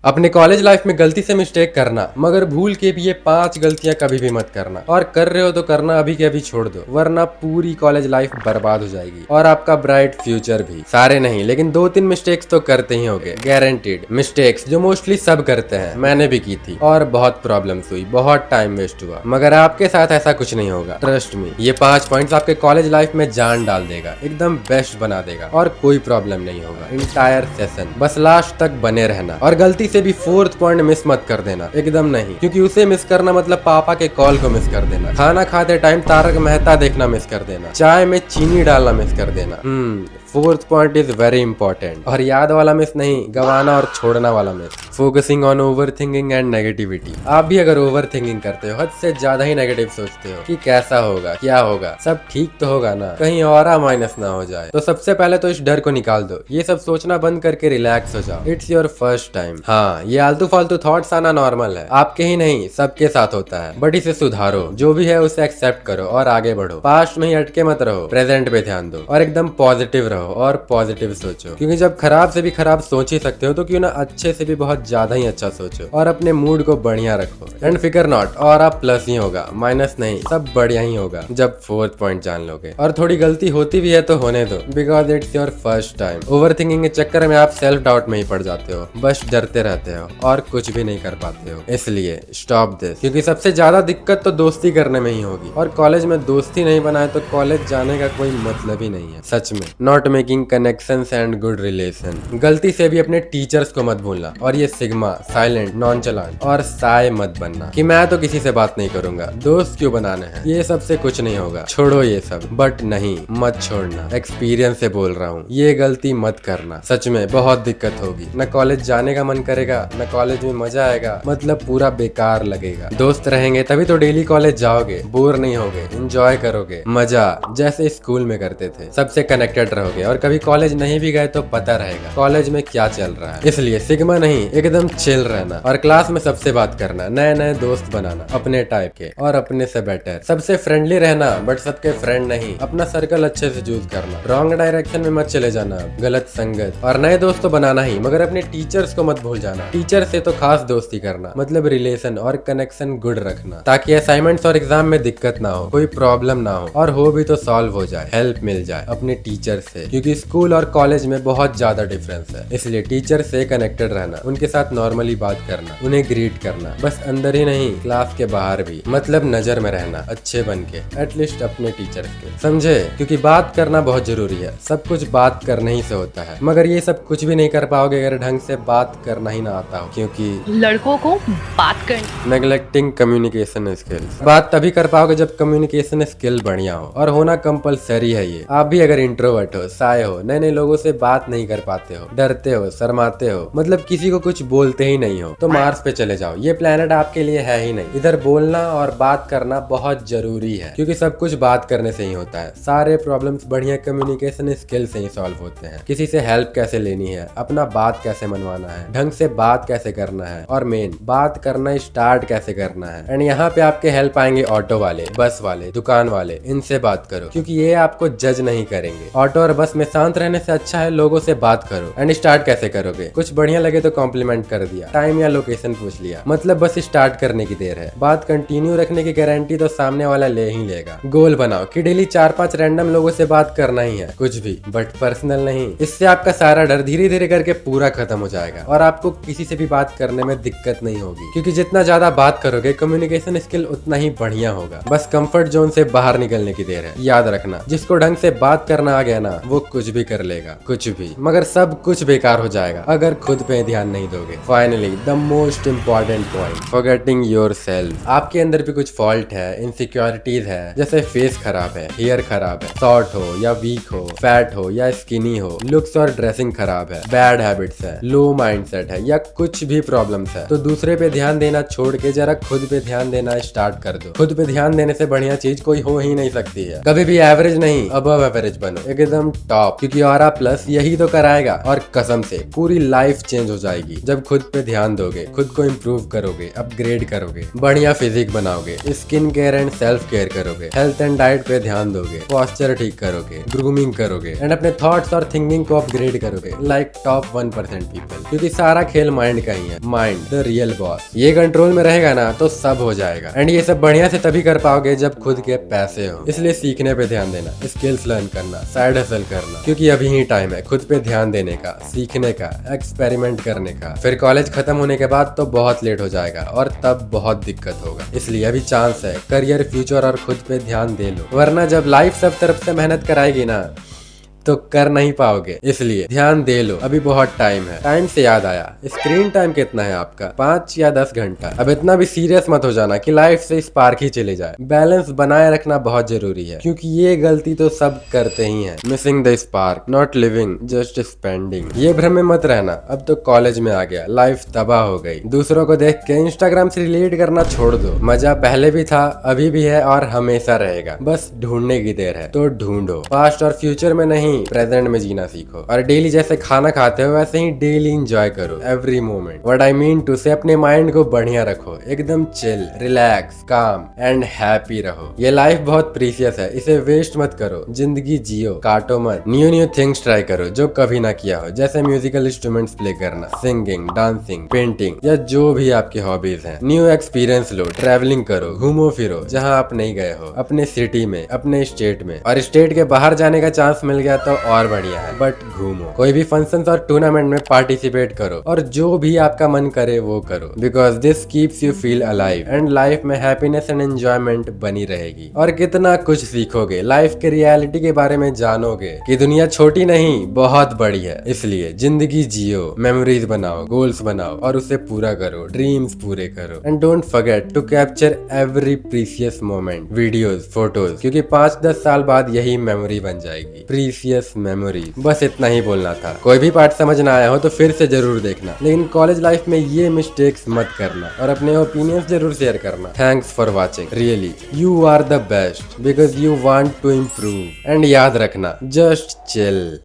अपने college life में गलती से मिस्टेक करना, मगर भूल के भी ये 5 गलतियां कभी भी मत करना। और कर रहे हो तो करना अभी के अभी छोड़ दो, वरना पूरी कॉलेज लाइफ बर्बाद हो जाएगी और आपका ब्राइट फ्यूचर भी। सारे नहीं, लेकिन 2-3 मिस्टेक्स तो करते ही होगे, गारंटीड। मिस्टेक्स जो मोस्टली सब करते हैं, मैंने भी की थी और बहुत प्रॉब्लम्स हुई, बहुत टाइम वेस्ट हुआ, मगर आपके साथ ऐसा कुछ नहीं होगा। ट्रस्ट मी, ये 5 पॉइंट्स आपके कॉलेज लाइफ में जान डाल देगा, एकदम बेस्ट बना देगा और कोई प्रॉब्लम नहीं होगा इंटायर सेशन। बस लास्ट तक बने रहना और गलती से भी 4th पॉइंट मिस मत कर देना, एकदम नहीं, क्योंकि उसे मिस करना मतलब पापा के कॉल को मिस कर देना, खाना खाते टाइम तारक मेहता देखना मिस कर देना, चाय में चीनी डालना मिस कर देना। 4th point is very important. और याद वाला मिस नहीं, गवाना और छोड़ना वाला miss. Focusing on over thinking and negativity. आप भी अगर ओवर थिंकिंग करते हो, हद से ज्यादा ही नेगेटिव सोचते हो कि कैसा होगा, क्या होगा, सब ठीक तो होगा ना, कहीं और माइनस ना हो जाए, तो सबसे पहले तो इस डर को निकाल दो। ये सब सोचना बंद करके रिलैक्स हो जाओ। It's your first time. हाँ, ये आलतू फालतू थॉट्स आना नॉर्मल है, आपके ही नहीं सबके साथ होता है, बट इसे सुधारो। जो भी है उसे एक्सेप्ट करो और आगे बढ़ो। पास्ट में ही अटके मत रहो, प्रेजेंट पे ध्यान दो और एकदम पॉजिटिव रहो और पॉजिटिव सोचो, क्योंकि जब खराब से भी खराब सोच ही सकते हो तो क्यों ना अच्छे से भी बहुत ज्यादा ही अच्छा सोचो और अपने मूड को बढ़िया रखो। एंड फिकर नॉट, और आप प्लस ही होगा, माइनस नहीं, सब बढ़िया ही होगा जब 4th पॉइंट जान लोगे। और थोड़ी गलती होती भी है तो होने दो, because it's your first time. Over thinking के चक्कर में आप सेल्फ डाउट में ही पड़ जाते हो, बस डरते रहते हो और कुछ भी नहीं कर पाते हो। इसलिए स्टॉप दिस, क्योंकि सबसे ज्यादा दिक्कत तो दोस्ती करने में ही होगी, और कॉलेज में दोस्ती नहीं बनाए तो कॉलेज जाने का कोई मतलब ही नहीं है सच में। Not making connections and good relation. गलती से भी अपने टीचर्स को मत भूलना, और ये सिग्मा, साइलेंट, नॉनचलांट और साय मत बनना कि मैं तो किसी से बात नहीं करूंगा, दोस्त क्यों बनाने हैं, ये सब से कुछ नहीं होगा, छोड़ो ये सब। बट नहीं, मत छोड़ना, एक्सपीरियंस से बोल रहा हूँ, ये गलती मत करना, सच में बहुत दिक्कत होगी। न कॉलेज जाने का मन करेगा, न कॉलेज में मजा आएगा, मतलब पूरा बेकार लगेगा। दोस्त रहेंगे तभी तो डेली कॉलेज जाओगे, बोर नहीं होगे, एंजॉय करोगे, मजा जैसे स्कूल में करते थे, सबसे कनेक्टेड रहोगे। और कभी कॉलेज नहीं भी गए तो पता रहेगा कॉलेज में क्या चल रहा है। इसलिए सिग्मा नहीं, एकदम चिल रहना और क्लास में सबसे बात करना, नए नए दोस्त बनाना अपने टाइप के और अपने से बेटर। सबसे फ्रेंडली रहना, बट सबके फ्रेंड नहीं। अपना सर्कल अच्छे से चूज करना, रॉन्ग डायरेक्शन में मत चले जाना, गलत संगत। और नए दोस्त तो बनाना ही, मगर अपने टीचर्स को मत भूल जाना। टीचर से तो खास दोस्ती करना, मतलब रिलेशन और कनेक्शन गुड रखना, ताकि असाइनमेंट्स और एग्जाम में दिक्कत ना हो, कोई प्रॉब्लम ना हो, और हो भी तो सॉल्व हो जाए, हेल्प मिल जाए अपने टीचर से, क्योंकि स्कूल और कॉलेज में बहुत ज्यादा डिफरेंस है। इसलिए टीचर से कनेक्टेड रहना, उनके साथ नॉर्मली बात करना, उन्हें ग्रीट करना, बस अंदर ही नहीं क्लास के बाहर भी, मतलब नजर में रहना अच्छे बन के, एटलीस्ट अपने टीचर के, समझे? क्योंकि बात करना बहुत जरूरी है, सब कुछ बात करने ही से होता है, मगर ये सब कुछ भी नहीं कर पाओगे अगर ढंग से बात करना ही ना आता हो, क्योंकि लड़कों को बात करनी। Neglecting communication skills. बात तभी कर पाओगे जब कम्युनिकेशन स्किल बढ़िया हो, और होना कंपलसरी है ये। आप भी अगर इंट्रोवर्ट हो, साय हो, नए नए लोगों से बात नहीं कर पाते हो, डरते हो, शर्माते हो, मतलब किसी को कुछ बोलते ही नहीं हो, तो मार्स पे चले जाओ, ये प्लेनेट आपके लिए है ही नहीं। इधर बोलना और बात करना बहुत जरूरी है, क्योंकि सब कुछ बात करने से ही होता है। सारे प्रॉब्लम्स बढ़िया कम्युनिकेशन स्किल से ही सॉल्व होते हैं। किसी से हेल्प कैसे लेनी है, अपना बात कैसे मनवाना है, ढंग से बात कैसे करना है, और मेन बात करना स्टार्ट कैसे करना है। एंड यहाँ पे आपके हेल्प आएंगे ऑटो वाले, बस वाले, दुकान वाले, इनसे बात करो, क्योंकि ये आपको जज नहीं करेंगे। ऑटो और बस में शांत रहने से अच्छा है लोगों से बात करो। एंड स्टार्ट कैसे करोगे? कुछ बढ़िया लगे तो कॉम्प्लीमेंट कर दिया, टाइम या लोकेशन पूछ लिया, मतलब बस स्टार्ट करने की देर है। बात कंटिन्यू रखने की गारंटी तो सामने वाला ले ही लेगा। गोल बनाओ कि डेली 4-5 रैंडम लोगों से बात करना ही है, कुछ भी, बट पर्सनल नहीं। इससे आपका सारा डर धीरे धीरे करके पूरा खत्म हो जाएगा और आपको किसी से भी बात करने में दिक्कत नहीं होगी, क्योंकि जितना ज्यादा बात करोगे कम्युनिकेशन स्किल उतना ही बढ़िया होगा। बस कंफर्ट जोन से बाहर निकलने की देर है। याद रखना, जिसको ढंग से बात करना आ गया ना, वो कुछ भी कर लेगा, कुछ भी, मगर सब कुछ बेकार हो जाएगा अगर खुद पे ध्यान नहीं दोगे। Finally the most important point, forgetting yourself. आपके अंदर भी कुछ फॉल्ट है, इनसिक्योरिटीज है, जैसे फेस खराब है, हेयर खराब है, शॉर्ट हो या वीक हो, फैट हो या स्किनी हो, लुक्स और ड्रेसिंग खराब है, बैड हैबिट्स है, लो माइंडसेट है, या कुछ भी प्रॉब्लम्स है, तो दूसरे पे ध्यान देना छोड़ के जरा खुद पे ध्यान देना स्टार्ट कर दो। खुद पे ध्यान देने से बढ़िया चीज कोई हो ही नहीं सकती है। कभी भी एवरेज नहीं, अबव एवरेज बनो, एकदम टॉप, क्योंकि ऑरा प्लस यही तो कराएगा। और कसम से पूरी लाइफ चेंज हो जाएगी जब खुद पे ध्यान दोगे, खुद को इम्प्रूव करोगे, अपग्रेड करोगे, बढ़िया फिजिक बनाओगे, skin care and self care करोगे, हेल्थ एंड डाइट पे ध्यान दोगे, पोस्चर ठीक करोगे, ग्रूमिंग करोगे एंड अपने थॉट्स और थिंकिंग को अपग्रेड करोगे लाइक टॉप 1% पीपल। क्योंकि सारा खेल माइंड का ही है, माइंड द रियल बॉस। ये कंट्रोल में रहेगा ना तो सब हो जाएगा। एंड ये सब बढ़िया से तभी कर पाओगे जब खुद के पैसे हो। इसलिए सीखने पे ध्यान देना, स्किल्स लर्न करना, साइड हसल करना, क्योंकि अभी ही टाइम है खुद पे ध्यान देने का, सीखने का, एक्सपेरिमेंट करने का। फिर कॉलेज खत्म होने के बाद तो बहुत लेट हो जाएगा और तब बहुत दिक्कत होगा। इसलिए अभी चांस है, करियर, फ्यूचर और खुद पे ध्यान दे लो, वरना जब लाइफ सब तरफ से मेहनत कराएगी ना तो कर नहीं पाओगे। इसलिए ध्यान दे लो, अभी बहुत टाइम है। टाइम से याद आया, स्क्रीन टाइम कितना है आपका? 5 या 10 घंटा। अब इतना भी सीरियस मत हो जाना कि लाइफ से स्पार्क ही चले जाए। बैलेंस बनाए रखना बहुत जरूरी है, क्योंकि ये गलती तो सब करते ही हैं। Missing the spark, not living, just spending. ये भ्रम में मत रहना, अब तो कॉलेज में आ गया, लाइफ तबाह हो गई। दूसरों को देख के इंस्टाग्राम से रिलेट करना छोड़ दो। मजा पहले भी था, अभी भी है और हमेशा रहेगा। बस ढूंढने की देर है, तो ढूंढो। पास्ट और फ्यूचर में नहीं, प्रेजेंट में जीना सीखो। और डेली जैसे खाना खाते हो वैसे ही डेली एंजॉय करो every moment. What I mean to say, अपने माइंड को बढ़िया रखो, एकदम chill, relax, calm and happy रहो। ये लाइफ बहुत प्रीशियस है, इसे वेस्ट मत करो। जिंदगी जियो, काटो मत। न्यू थिंग्स ट्राई करो जो कभी ना किया हो, जैसे म्यूजिकल इंस्ट्रूमेंट्स प्ले करना, सिंगिंग, डांसिंग, पेंटिंग या जो भी आपकी हॉबीज हैं। न्यू एक्सपीरियंस लो, ट्रैवलिंग करो, घूमो फिरो जहाँ आप नहीं गए हो, अपने सिटी में, अपने स्टेट में। और स्टेट के बाहर जाने का चांस मिल गया तो और बढ़िया है, बट घूमो। कोई भी फंक्शंस और टूर्नामेंट में पार्टिसिपेट करो और जो भी आपका मन करे वो करो, because this keeps you feel alive and life में हैप्पीनेस एंड एंजॉयमेंट बनी रहेगी। और कितना कुछ सीखोगे, लाइफ के रियलिटी के बारे में जानोगे कि दुनिया छोटी नहीं, बहुत बड़ी है। इसलिए जिंदगी जियो, मेमोरीज बनाओ, गोल्स बनाओ और उसे पूरा करो, ड्रीम्स पूरे करो। And don't forget to capture every precious moment, videos, photos, क्योंकि 5-10 साल बाद यही मेमोरी बन जाएगी, प्रीशियस मेमोरी। बस इतना ही बोलना था। कोई भी पार्ट समझ ना आया हो तो फिर से जरूर देखना, लेकिन कॉलेज लाइफ में ये मिस्टेक्स मत करना और अपने ओपिनियंस जरूर शेयर करना। Thanks for watching, really you are the best because you want to improve. And याद रखना, जस्ट चिल।